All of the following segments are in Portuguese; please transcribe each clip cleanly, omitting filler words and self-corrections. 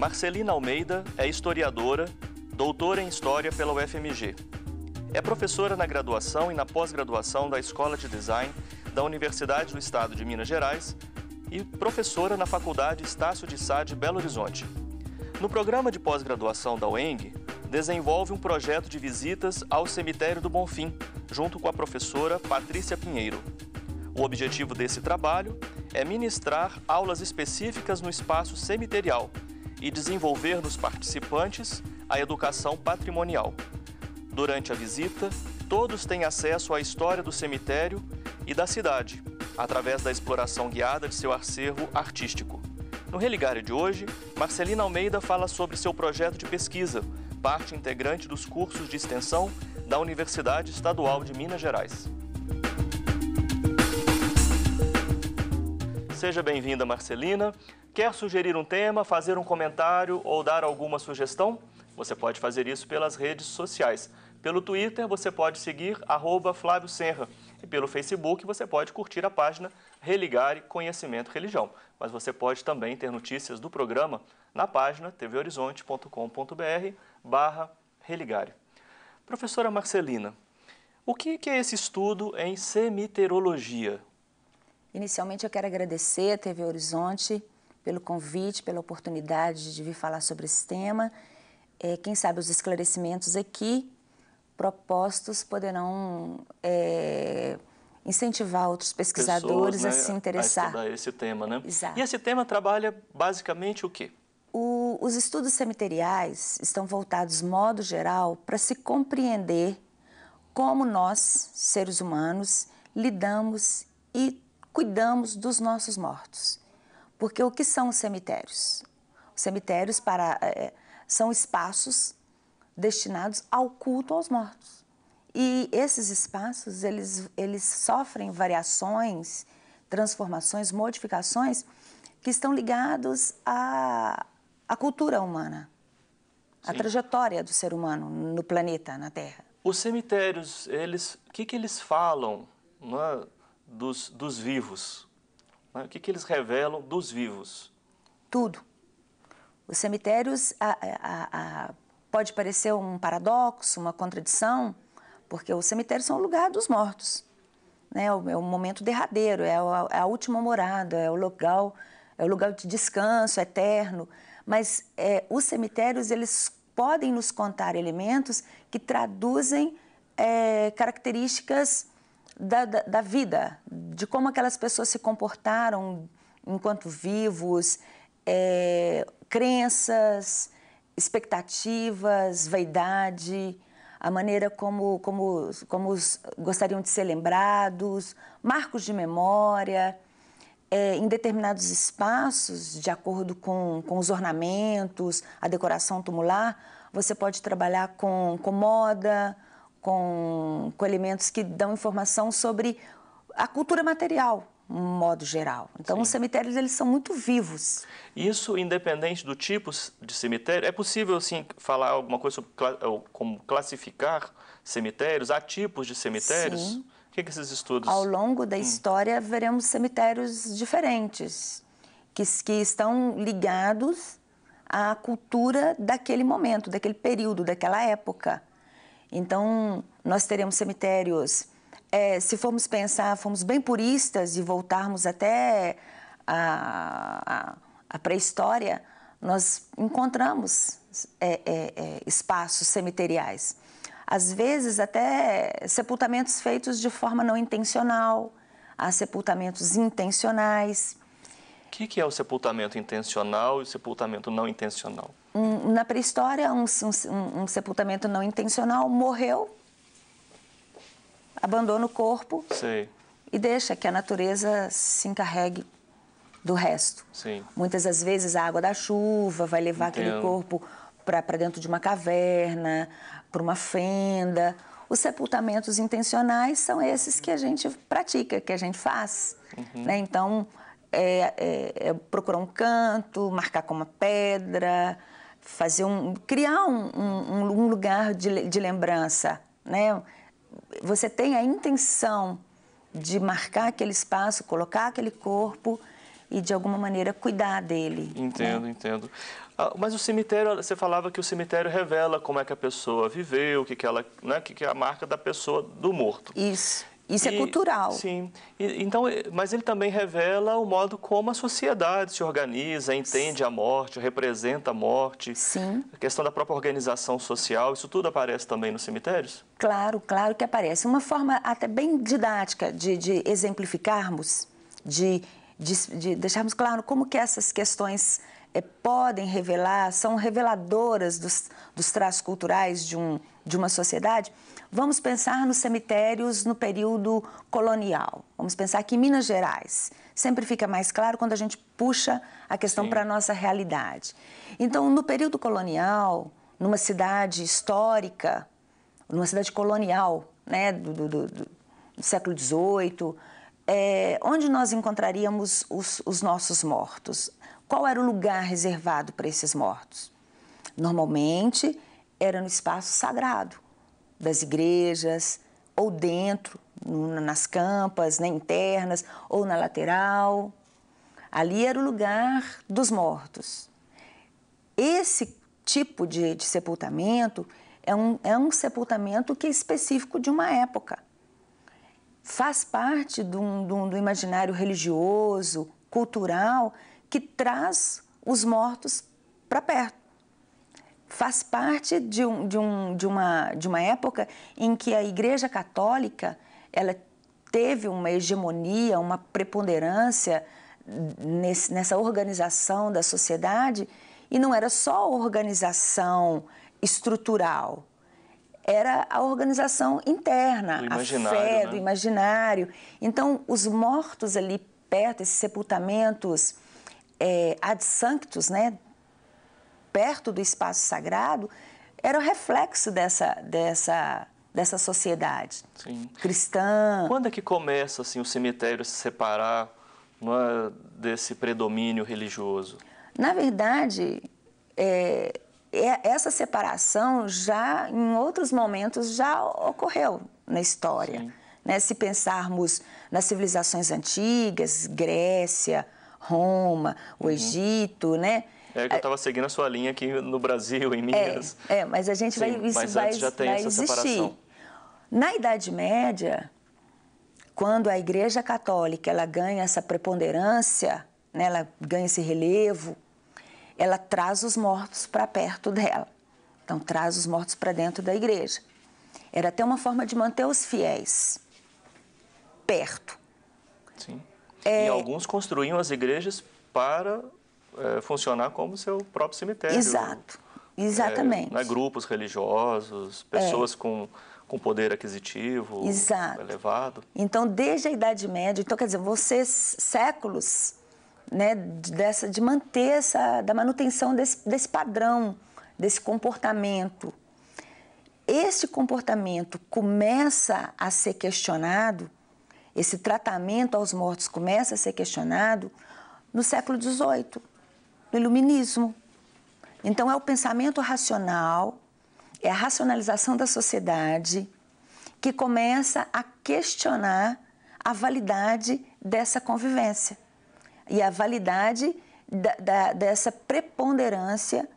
Marcelina Almeida é historiadora, doutora em História pela UFMG. É professora na graduação e na pós-graduação da Escola de Design da Universidade do Estado de Minas Gerais e professora na Faculdade Estácio de Sá de Belo Horizonte. No programa de pós-graduação da UENG, desenvolve um projeto de visitas ao Cemitério do Bonfim, junto com a professora Patrícia Pinheiro. O objetivo desse trabalho é ministrar aulas específicas no espaço cemiterial e desenvolver nos participantes a educação patrimonial. Durante a visita, todos têm acesso à história do cemitério e da cidade, através da exploração guiada de seu acervo artístico. No Religário de hoje, Marcelina Almeida fala sobre seu projeto de pesquisa, parte integrante dos cursos de extensão da Universidade Estadual de Minas Gerais. Seja bem-vinda, Marcelina. Quer sugerir um tema, fazer um comentário ou dar alguma sugestão? Você pode fazer isso pelas redes sociais. Pelo Twitter, você pode seguir @Flávio Senra. E pelo Facebook, você pode curtir a página Religare Conhecimento Religião. Mas você pode também ter notícias do programa na página tvhorizonte.com.br/Religare. Professora Marcelina, o que é esse estudo em cemiterologia? Inicialmente, eu quero agradecer a TV Horizonte pelo convite, pela oportunidade de vir falar sobre esse tema. Quem sabe os esclarecimentos aqui propostos poderão incentivar outros pesquisadores pessoas, a se interessar. A estudar esse tema, né? Exato. E esse tema trabalha basicamente o quê? Os estudos cemiteriais estão voltados, de modo geral, para se compreender como nós, seres humanos, lidamos e cuidamos dos nossos mortos. Porque o que são os cemitérios? Os cemitérios são espaços destinados ao culto aos mortos. E esses espaços, eles sofrem variações, transformações, modificações que estão ligados à cultura humana, à trajetória do ser humano no planeta, na Terra. Os cemitérios, o que eles falam, né, dos vivos? Né? O que eles revelam dos vivos? Tudo. Os cemitérios pode parecer um paradoxo, uma contradição, porque os cemitérios são o lugar dos mortos, né? É o momento derradeiro, é a última morada, é o lugar de descanso eterno. Mas os cemitérios, eles podem nos contar elementos que traduzem características da vida, de como aquelas pessoas se comportaram enquanto vivos, crenças, expectativas, vaidade, a maneira como gostariam de ser lembrados, marcos de memória. Em determinados espaços, de acordo com os ornamentos, a decoração tumular, você pode trabalhar com moda, com elementos que dão informação sobre a cultura material, de um modo geral. Então, os cemitérios, eles são muito vivos. Isso, independente do tipo de cemitério, é possível, assim, falar alguma coisa sobre como classificar cemitérios? Há tipos de cemitérios? Sim. O que esses estudos... Ao longo da história, veremos cemitérios diferentes, que estão ligados à cultura daquele momento, daquele período, daquela época. Então, nós teremos cemitérios, se formos pensar, formos bem puristas e voltarmos até a pré-história, nós encontramos espaços cemiteriais. Às vezes, até sepultamentos feitos de forma não intencional, há sepultamentos intencionais. O que é o sepultamento intencional e o sepultamento não intencional? Na pré-história, um sepultamento não intencional morreu, abandona o corpo e deixa que a natureza se encarregue do resto. Sim. Muitas das vezes a água da chuva vai levar aquele corpo para dentro de uma caverna, para uma fenda. Os sepultamentos intencionais são esses que a gente pratica, que a gente faz. Né? Então, procurar um canto, marcar com uma pedra, criar um lugar de lembrança. Né? Você tem a intenção de marcar aquele espaço, colocar aquele corpo e de alguma maneira cuidar dele. Entendo, né? entendo. Mas o cemitério, você falava que o cemitério revela como é que a pessoa viveu, o que que ela, né, que é a marca da pessoa, do morto. Isso é cultural. Sim. Então, mas ele também revela o modo como a sociedade se organiza, entende a morte, representa a morte. Sim. A questão da própria organização social, isso tudo aparece também nos cemitérios? Claro, claro que aparece. Uma forma até bem didática de exemplificarmos, de deixarmos claro como que essas questões podem revelar, são reveladoras dos traços culturais de uma sociedade. Vamos pensar nos cemitérios no período colonial. Vamos pensar aqui em Minas Gerais. Sempre fica mais claro quando a gente puxa a questão para a nossa realidade. Então, no período colonial, numa cidade histórica, numa cidade colonial, né, do século XVIII, onde nós encontraríamos os nossos mortos? Qual era o lugar reservado para esses mortos? Normalmente, era no espaço sagrado das igrejas, ou dentro, nas campas, né, internas, ou na lateral. Ali era o lugar dos mortos. Esse tipo de sepultamento é um sepultamento que é específico de uma época. Faz parte do imaginário religioso, cultural, que traz os mortos para perto. Faz parte de uma época em que a Igreja Católica ela teve uma hegemonia, uma preponderância nessa organização da sociedade, e não era só a organização estrutural, era a organização interna, a fé, do imaginário. Então, os mortos ali perto, esses sepultamentos ad sanctus, né, perto do espaço sagrado, era o reflexo dessa sociedade cristã. Quando é que começa assim, o cemitério a se separar, não é, desse predomínio religioso? Na verdade, essa separação já, em outros momentos, já ocorreu na história. Né? Se pensarmos nas civilizações antigas, Grécia, Roma, o Egito, né? Que eu estava seguindo a sua linha aqui no Brasil, em Minas. Mas a gente vai já tem essa existir. Separação. Na Idade Média, quando a Igreja Católica ela ganha essa preponderância, né, ela ganha esse relevo, ela traz os mortos para perto dela. Então, traz os mortos para dentro da igreja. Era até uma forma de manter os fiéis perto. Sim. E alguns construíam as igrejas para funcionar como seu próprio cemitério. Exato, exatamente. Grupos religiosos, pessoas com poder aquisitivo elevado. Então, desde a Idade Média, então, quer dizer, séculos, né, de manter da manutenção desse padrão, desse comportamento. Esse comportamento começa a ser questionado, esse tratamento aos mortos começa a ser questionado no século XVIII, no Iluminismo. Então, é o pensamento racional, é a racionalização da sociedade que começa a questionar a validade dessa convivência e a validade dessa preponderância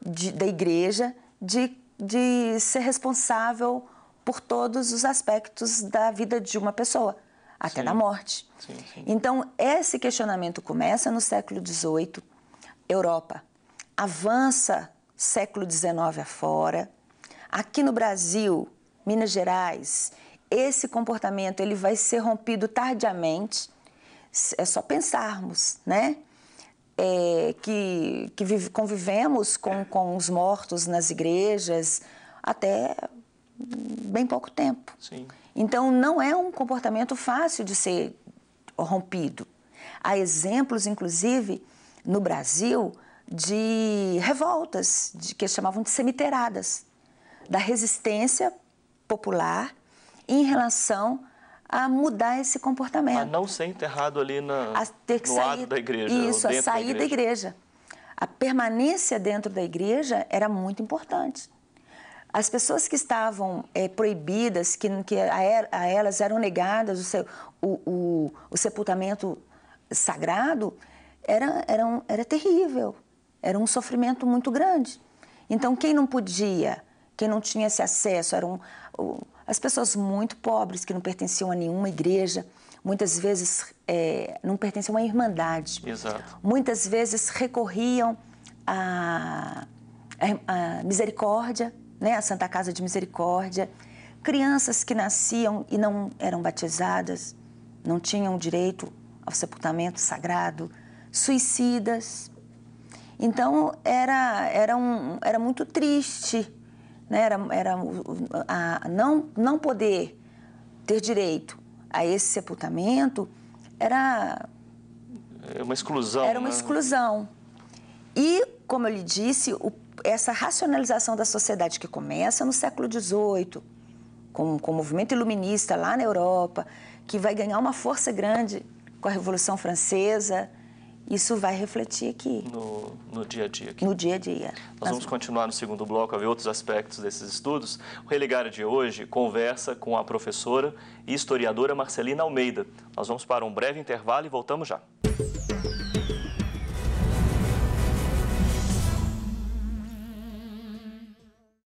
da igreja de ser responsável por todos os aspectos da vida de uma pessoa, até na morte. Sim. Então, esse questionamento começa no século XVIII, Europa, avança século XIX afora. Aqui no Brasil, Minas Gerais, esse comportamento ele vai ser rompido tardiamente. É só pensarmos, né? Que convivemos com os mortos nas igrejas até bem pouco tempo. Sim. Então, não é um comportamento fácil de ser rompido. Há exemplos, inclusive, no Brasil, de revoltas, que chamavam de cemiteiradas, da resistência popular em relação a mudar esse comportamento. A não ser enterrado ali no ato da igreja. Isso, a sair da igreja. A permanência dentro da igreja era muito importante. As pessoas que estavam proibidas, que a elas eram negadas o sepultamento sagrado, era terrível, era um sofrimento muito grande. Então, quem não podia, quem não tinha esse acesso, eram as pessoas muito pobres, que não pertenciam a nenhuma igreja, muitas vezes não pertenciam a uma irmandade. Exato. Muitas vezes recorriam à misericórdia, né, a Santa Casa de Misericórdia. Crianças que nasciam e não eram batizadas, não tinham direito ao sepultamento sagrado, suicidas. Então, era muito triste, né? Não poder ter direito a esse sepultamento era uma exclusão. Era uma exclusão. E, como eu lhe disse, essa racionalização da sociedade que começa no século XVIII, com o movimento iluminista lá na Europa, que vai ganhar uma força grande com a Revolução Francesa, isso vai refletir aqui. No dia a dia. Aqui. No dia a dia. Nós vamos continuar no segundo bloco a ver outros aspectos desses estudos. O Religário de hoje conversa com a professora e historiadora Marcelina Almeida. Nós vamos para um breve intervalo e voltamos já.